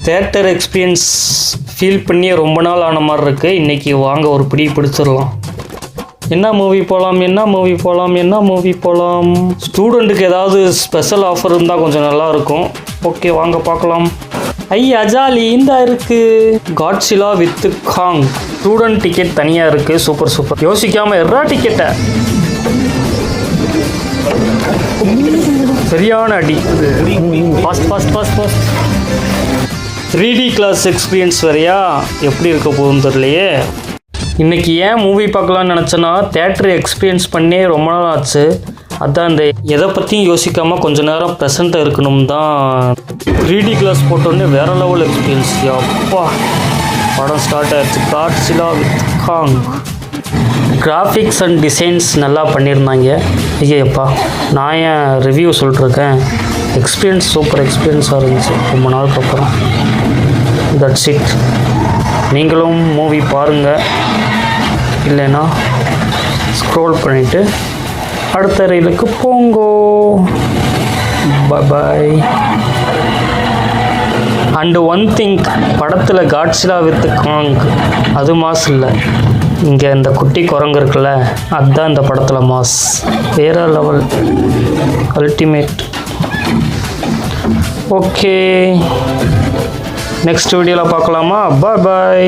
Theatre experience feel பண்ணி ரொம்ப நாள் ஆன மாதிரி இருக்குது. இன்றைக்கி வாங்க ஒரு பிடி பிடிச்சிடலாம். என்ன மூவி போகலாம்? ஸ்டூடெண்ட்டுக்கு ஏதாவது ஸ்பெஷல் ஆஃபர் இருந்தால் கொஞ்சம் நல்லாயிருக்கும். ஓகே வாங்க பார்க்கலாம். அஜாலி இந்த இருக்குது Godzilla with Kong. Student ticket தனியாக இருக்குது. சூப்பர் யோசிக்காமல் எர்ரா டிக்கெட்டை. சரியான அடி. ஃபாஸ்ட் 3D கிளாஸ் எக்ஸ்பீரியன்ஸ் வேறையா, எப்படி இருக்க போகுதுன்னு தெரியலையே. இன்றைக்கி ஏன் மூவி பார்க்கலான்னு நினச்சேன்னா, தேட்டர் எக்ஸ்பீரியன்ஸ் பண்ணி ரொம்ப நாள் ஆச்சு. அதான் இந்த எதை பற்றியும் யோசிக்காமல் கொஞ்சம் நேரம் ப்ரெசண்ட்டாக இருக்கணும் தான் 3D கிளாஸ் போட்டோடனே வேறு லெவல் எக்ஸ்பீரியன்ஸ். அப்பா படம் ஸ்டார்ட் ஆகிடுச்சு. Godzilla with Kong. Graphics and designs நல்லா பண்ணியிருந்தாங்க. ஐயப்பா நான் ஏன் ரிவ்யூ சொல்லிட்டுருக்கேன். சூப்பர் எக்ஸ்பீரியன்ஸாக இருந்துச்சு ரொம்ப நாளுக்கு அப்புறம். That's it. நீங்களும் மூவி பாருங்கள், இல்லைன்னா ஸ்க்ரோல் பண்ணிவிட்டு அடுத்த ரயிலுக்கு போங்கோ. பாய். அண்டு ஒன் திங், படத்தில் காட்ஸிலா வித் காங் அது மாஸ் இல்லை. இங்கே இந்த குட்டி குரங்கு இருக்குல்ல, அதுதான் இந்த படத்தில் மாஸ். வேறு லெவல், அல்டிமேட். ஓகே, நெக்ஸ்ட் வீடியோவில் பார்க்கலாமா? பாய்.